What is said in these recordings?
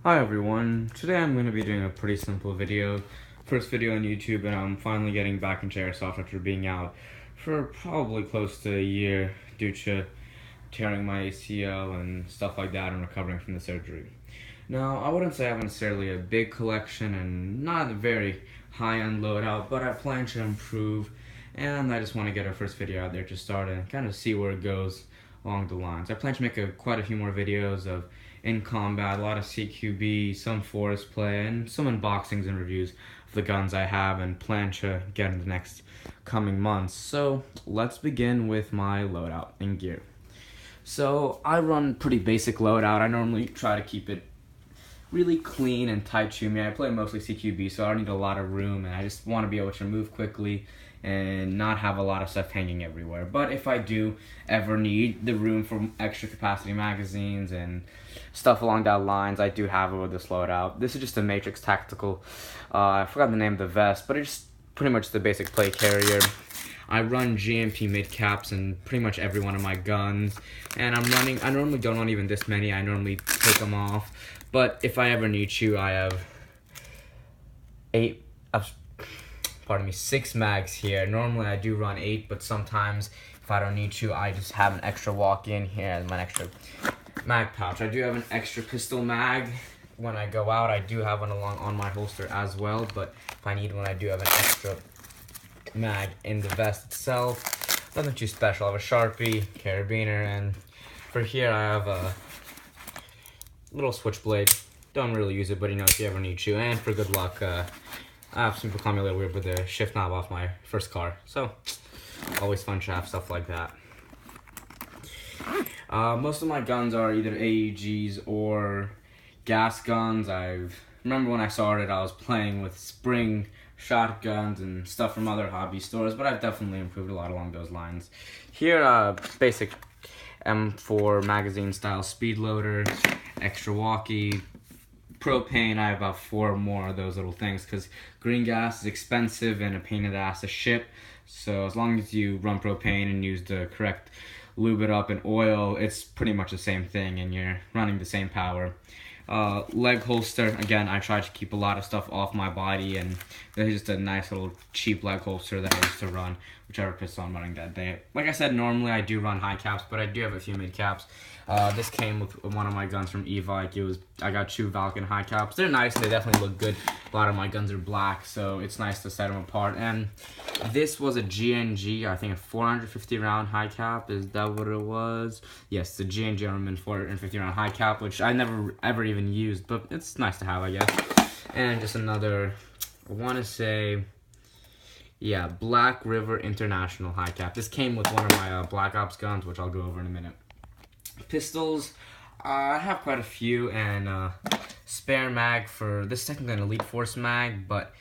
Hi everyone, today I'm going to be doing a pretty simple video, first video on YouTube, and I'm finally getting back into Airsoft after being out for probably close to a year due to tearing my ACL and stuff like that and recovering from the surgery. Now, I wouldn't say I have necessarily a big collection and not a very high-end loadout, but I plan to improve, and I just want to get a first video out there to start and kind of see where it goes along the lines. I plan to make quite a few more videos of in combat, a lot of CQB, some forest play, and some unboxings and reviews of the guns I have and plan to get in the next coming months. So let's begin with my loadout and gear. So I run pretty basic loadout. I normally try to keep it really clean and tight to me. I play mostly CQB, so I don't need a lot of room, and I just want to be able to move quickly and not have a lot of stuff hanging everywhere. But if I do ever need the room for extra capacity magazines and stuff along that lines, I do have it with this loadout. This is just a Matrix Tactical. I forgot the name of the vest, but it's pretty much the basic plate carrier. I run GMP mid caps in pretty much every one of my guns, and I normally don't run even this many. I normally take them off, but if I ever need to, I have 6 mags here. Normally I do run 8, but sometimes if I don't need to, I just have an extra walk-in here as my extra mag pouch. I do have an extra pistol mag. When I go out, I do have one along on my holster as well, but if I need one, I do have an extra mag in the vest itself. Nothing too special. I have a Sharpie, carabiner, and for here I have a little switchblade. Don't really use it, but if you ever need to. And for good luck, I have some people call me a little weird with the shift knob off my first car, so always fun to have stuff like that. Most of my guns are either AEGs or gas guns. Remember when I started, I was playing with spring shotguns and stuff from other hobby stores, but I've definitely improved a lot along those lines. Here, basic M4 magazine style speed loader, extra walkie, propane. I have about 4 more of those little things because green gas is expensive and a pain in the ass to ship. So as long as you run propane and use the correct lube it up and oil, it's pretty much the same thing and you're running the same power. Leg holster, again, I try to keep a lot of stuff off my body, and this is just a nice little cheap leg holster that I used to run whichever pistol I'm running that day. Like I said, normally I do run high caps, but I do have a few mid caps. This came with one of my guns from Evike. I got 2 Valken high caps. They're nice, they definitely look good. A lot of my guns are black, so it's nice to set them apart. And this was a GNG, I think a 450 round high cap. Is that what it was? Yes, the GNG Armament 450 round high cap, which I never ever even used, but it's nice to have, I guess. And just another, I want to say, yeah, Black River International high cap. This came with one of my Black Ops guns, which I'll go over in a minute. Pistols, I have quite a few, and spare mag for this is technically an Elite Force mag, but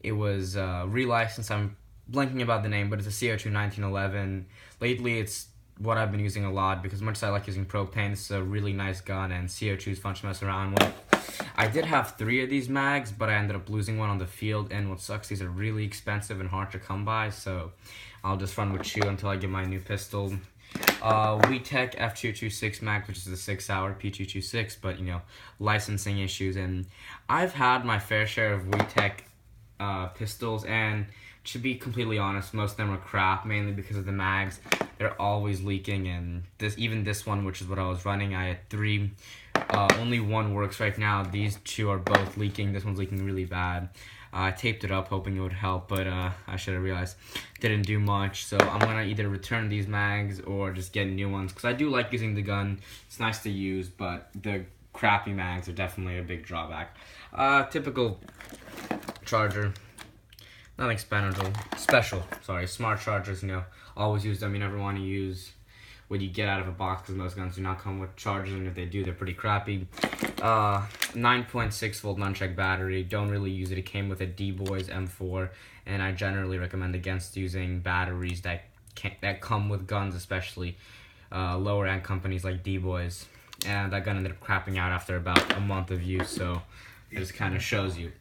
it was relicensed. I'm blanking about the name, but it's a CO2 1911. Lately, it's what I've been using a lot because much as I like using propane, it's a really nice gun, and CO2 is fun to mess around with. I did have 3 of these mags, but I ended up losing one on the field, and what sucks, these are really expensive and hard to come by, so I'll just run with 2 until I get my new pistol. WeTech F226 mag, which is a 6-hour P226, but licensing issues, and I've had my fair share of WeTech pistols, and to be completely honest, most of them are crap, mainly because of the mags. They're always leaking, and even this one, which is what I was running, I had 3. Only one works right now. These 2 are both leaking. This one's leaking really bad. I taped it up hoping it would help, but I should have realized it didn't do much. So I'm going to either return these mags or just get new ones, because I do like using the gun. It's nice to use, but the crappy mags are definitely a big drawback. Typical charger. Nothing special. Smart chargers, always use them. You never want to use what you get out of a box, because most guns do not come with chargers, and if they do, they're pretty crappy. 9.6 volt nunchuck battery. Don't really use it. It came with a D-Boys M4, and I generally recommend against using batteries that come with guns, especially lower end companies like D-Boys. And that gun ended up crapping out after about a month of use, so it just kind of shows you.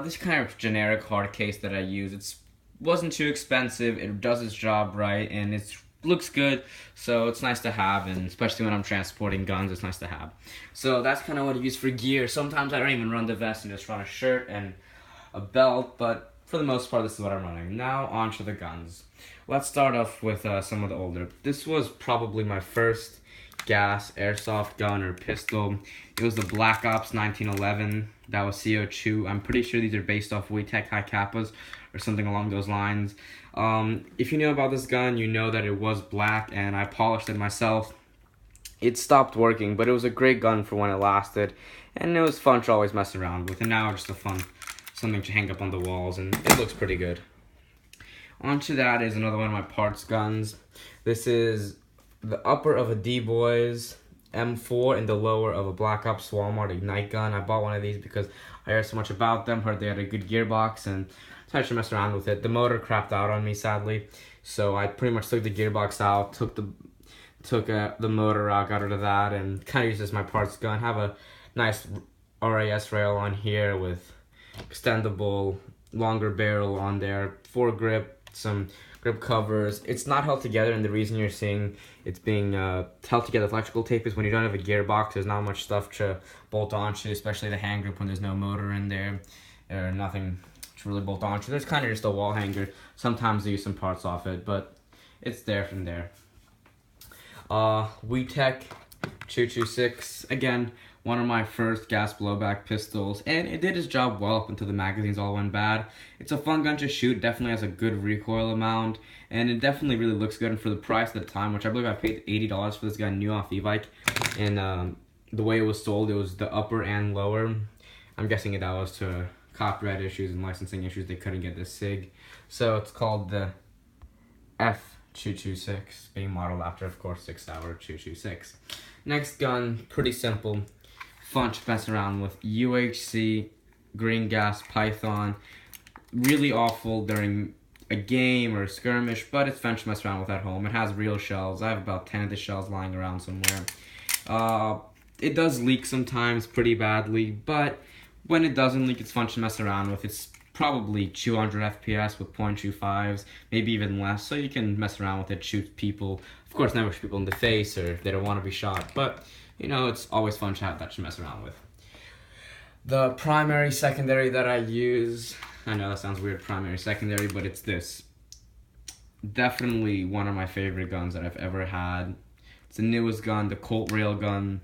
This kind of generic hard case that I use, wasn't too expensive. It does its job right, and it's looks good, so it's nice to have, and especially when I'm transporting guns, it's nice to have. So that's kind of what I use for gear. Sometimes I don't even run the vest and just run a shirt and a belt, but for the most part, this is what I'm running. Now, on to the guns. Let's start off with some of the older. This was probably my first gas airsoft gun or pistol. It was the Black Ops 1911. That was CO2. I'm pretty sure these are based off WeTech High Kappas or something along those lines. If you know about this gun, you know that it was black, and I polished it myself. It stopped working, but it was a great gun for when it lasted, and it was fun to always mess around with, and now it's just something to hang up on the walls, and it looks pretty good. Onto that is another one of my parts guns. This is the upper of a D-Boys M4 and the lower of a Black Ops Walmart Ignite gun. I bought one of these because I heard so much about them, heard they had a good gearbox, and tried to mess around with it. The motor crapped out on me, sadly, so I pretty much took the gearbox out, took the motor out, got rid of that, and kind of used as my parts gun. Have a nice RAS rail on here with extendable, longer barrel on there, foregrip, some grip covers. It's not held together, and the reason you're seeing it's being held together with electrical tape is when you don't have a gearbox, there's not much stuff to bolt onto, especially the hand grip when there's no motor in there, or nothing to really bolt onto. There's kind of just a wall hanger. Sometimes they use some parts off it, but it's there from there. WeTech 226, again, one of my first gas blowback pistols, and it did its job well up until the magazines all went bad. It's a fun gun to shoot, definitely has a good recoil amount, and it definitely really looks good. And for the price at the time, which I believe I paid $80 for this gun new off e-bike, and the way it was sold, it was the upper and lower. I'm guessing that was to copyright issues and licensing issues, they couldn't get this SIG. So it's called the F226, being modeled after, of course, 6 Hour 226. Next gun, pretty simple. Fun to mess around with. UHC green gas Python. Really awful during a game or a skirmish, but it's fun to mess around with at home. It has real shells. I have about 10 of the shells lying around somewhere. It does leak sometimes pretty badly, but when it doesn't leak, it's fun to mess around with. It's probably 200 FPS with .25s, maybe even less, so you can mess around with it, shoot people. Of course, never shoot people in the face or they don't want to be shot, but you know, it's always fun to have that to mess around with. The primary, secondary that I use, I know that sounds weird, primary, secondary, but it's this. Definitely one of my favorite guns that I've ever had. It's the newest gun, the Colt Rail gun.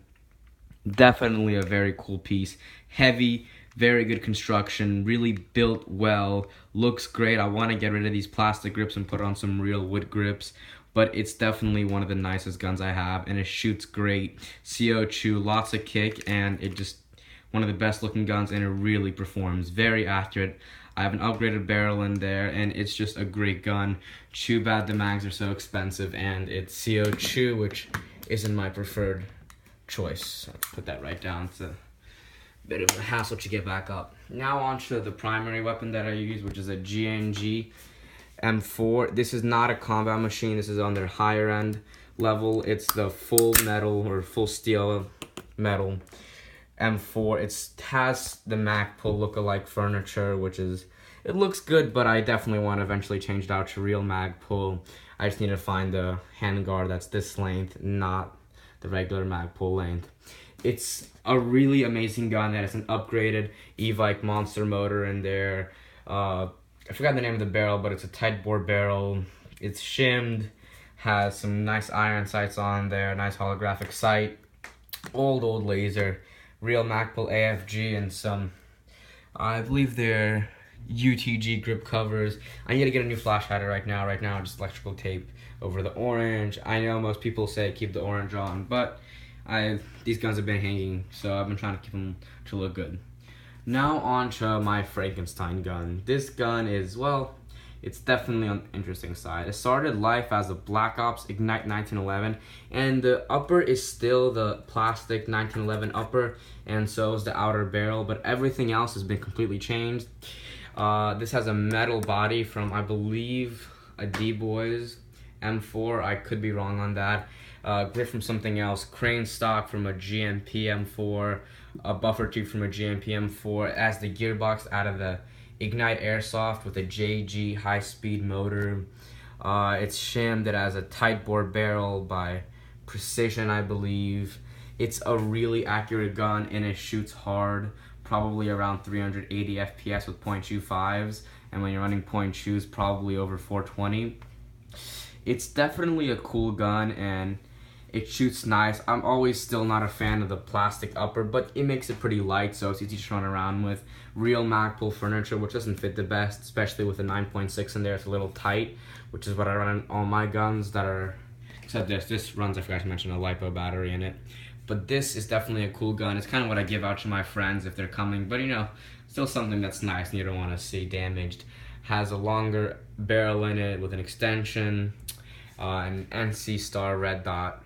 Definitely a very cool piece. Heavy, very good construction, really built well, looks great. I want to get rid of these plastic grips and put on some real wood grips, but it's definitely one of the nicest guns I have, and it shoots great. CO2, lots of kick, and it just one of the best looking guns, and it really performs. Very accurate. I have an upgraded barrel in there, and it's just a great gun. Too bad the mags are so expensive, and it's CO2, which isn't my preferred choice. I'll put that right down. It's a bit of a hassle to get back up. Now on to the primary weapon that I use, which is a GNG M4. This is not a combat machine. This is on their higher end level. It's the full metal or full steel metal M4. It has the mag pull look-alike furniture, which is, it looks good, but I definitely want to eventually change it out to real mag pull. I just need to find the handguard that's this length, not the regular mag pull length. It's a really amazing gun that has an upgraded e-bike monster motor in there. I forgot the name of the barrel, but it's a tight bore barrel. It's shimmed, has some nice iron sights on there, nice holographic sight, old laser, real Magpul AFG, and some, I believe they're UTG grip covers. I need to get a new flash hider right now, just electrical tape over the orange. I know most people say keep the orange on, but these guns have been hanging, so I've been trying to keep them to look good. Now on to my Frankenstein gun. This gun is, well, it's definitely on the interesting side. It started life as a Black Ops Ignite 1911, and the upper is still the plastic 1911 upper, and so is the outer barrel, but everything else has been completely changed. This has a metal body from, I believe, a D-Boys M4. I could be wrong on that. Grip from something else. Crane stock from a GMP M4. A buffer tube from a GMP M4. It has the gearbox out of the Ignite Airsoft with a JG high-speed motor. It's shammed as a tight bore barrel by Precision, I believe. It's a really accurate gun and it shoots hard, probably around 380 FPS with .25s, and when you're running .2s, probably over 420. It's definitely a cool gun and it shoots nice. I'm always still not a fan of the plastic upper, but it makes it pretty light, so it's easy to run around with. Real Magpul furniture, which doesn't fit the best, especially with a 9.6 in there. It's a little tight, which is what I run on all my guns that are, except this. This runs, I forgot to mention, a LiPo battery in it. But this is definitely a cool gun. It's kind of what I give out to my friends if they're coming, but you know, still something that's nice and you don't want to see damaged. Has a longer barrel in it with an extension, an NC Star red dot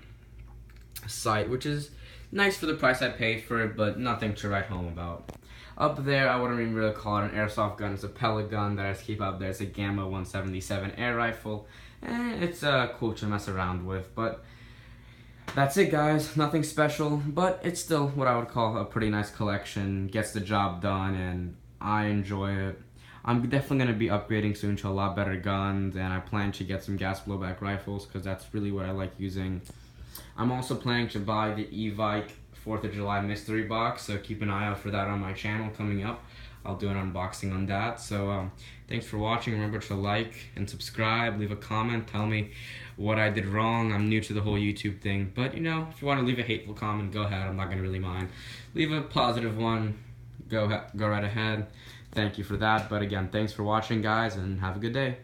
sight, which is nice for the price I paid for it, but nothing to write home about. Up there, I wouldn't even really call it an airsoft gun. It's a pellet gun that I just keep up there. It's a Gamo 177 air rifle, and it's cool to mess around with, but that's it, guys. Nothing special, but it's still what I would call a pretty nice collection. Gets the job done, and I enjoy it. I'm definitely going to be upgrading soon to a lot better guns, and I plan to get some gas blowback rifles, because that's really what I like using. I'm also planning to buy the E-Vike 4th of July mystery box, so keep an eye out for that on my channel coming up. I'll do an unboxing on that. So thanks for watching. Remember to like and subscribe, leave a comment, tell me what I did wrong. I'm new to the whole YouTube thing, but you know, if you want to leave a hateful comment, go ahead. I'm not gonna really mind. Leave a positive one, go right ahead. Thank you for that. But again, thanks for watching, guys, and have a good day.